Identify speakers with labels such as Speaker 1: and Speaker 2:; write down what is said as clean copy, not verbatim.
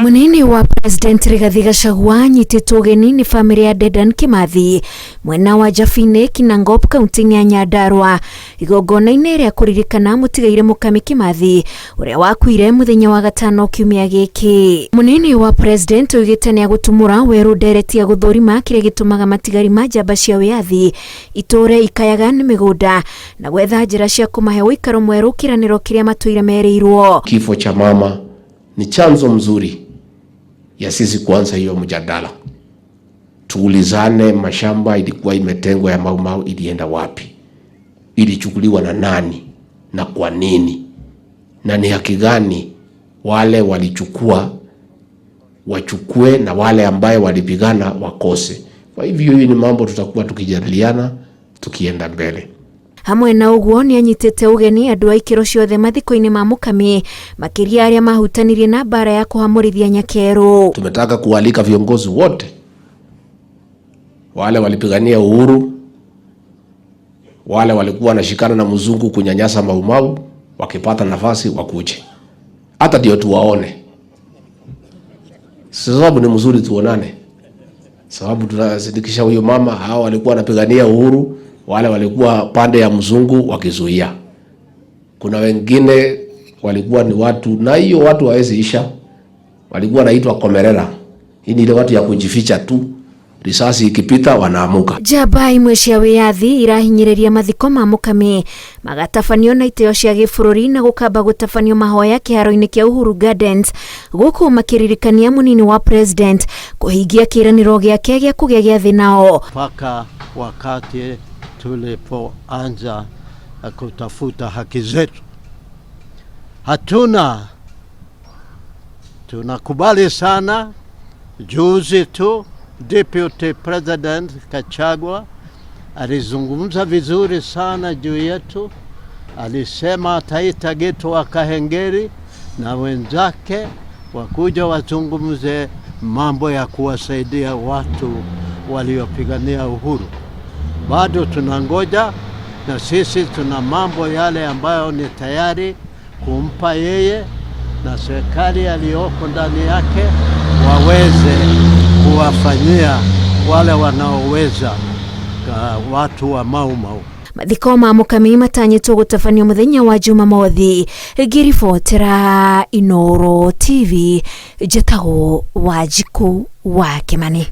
Speaker 1: Munini wa President Rigathi Gachagua anyitĩtwo ũgeni nĩ famĩlĩ ya Dedan Kimathi mwena wa Jafine Kinangop kaunti-inĩ ya Nyandarua igongona-inĩ rĩa kũririkana mũtigaire Mukami Kimathi ũrĩa wakuire mũthenya wa gatano kiumia gĩkĩ. Munini wa President oigĩte nĩ agũtumũra werũ ndereti ya gũthũrima kĩrĩa gĩtũmaga matigari ma njamba cia wĩyathi itũre ikayaga nĩ mĩgũnda na gwetha njĩra cia kũmahe ũikaro mwerũ kĩranĩro kĩrĩa matũire merĩirwo.
Speaker 2: Kifo cha mama ni chanzo mzuri ya sisi kuanza hiyo mjadala. Tuulizane, mashamba ilikuwa imetengwa ya Mau Mau ilienda wapi? Ilichukuliwa na nani na kwa nini? Na ni haki gani wale walichukua wachukue na wale ambaye walipigana wakose? Kwa hivyo hii ni mambo tutakuwa tukijadiliana tukienda mbele.
Speaker 1: Hamwe na ũguo nĩ anyitĩte ũgeni andũ a ikĩro ciothe mathiko-inĩ ma Mukami makĩria arĩa mahutanirie na bara ya kũhamũrithia Nyakerũ.
Speaker 2: Tumetaka kualika viongozi wote wale walipigania uhuru, wale walikuwa wanashikana na mzungu kunyanyasa Mau Mau, wakipata nafasi wakuje, hata ndio tuwaone, sababu ni mzuri tuonane, sababu tunasindikisha huyo mama. Hao walikuwa wanapigania uhuru, wale walikuwa pande ya mzungu wakizuia. Kuna wengine walikuwa ni watu, na hiyo watu hawezi isha, walikuwa wanaitwa komerera. Hii ni ile watu ya kujificha tu, risasi ikipita wanaamuka.
Speaker 1: Njamba imwe cia wĩyathi irahinyĩrĩria mathiko ma Mukami magatabanio na itĩo cia gĩbũrũri na gũkamba gũtabanio mahoya kĩharo-inĩ kĩa Uhuru Gardens gũkũ makĩririkania munini wa President kũhingia kĩranĩro gĩake gĩa kũgĩa gĩathĩ nao.
Speaker 3: Mpaka wakati tulipoanza kutafuta haki zetu, tunakubali sana. Juzi tu Deputy President Gachagua alizungumza vizuri sana juu yetu. Alisema ataita Githu wa Kahengeri na wenzake wakuja wazungumze mambo ya kuwasaidia watu waliopigania uhuru. Bado tunangoja, na sisi tuna mambo yale ambayo ni tayari kumpa yeye na serikali aliyoko ndani yake waweze kuwafanyia wale wanaoweza watu wa Mau Mau.
Speaker 1: Mathiko ma Mukami matanyĩtwo gũtabanio mũthenya wa Jumamothi. Ngĩribotera Inooro TV, njĩtagwo Wanjikũ wa Kĩmani.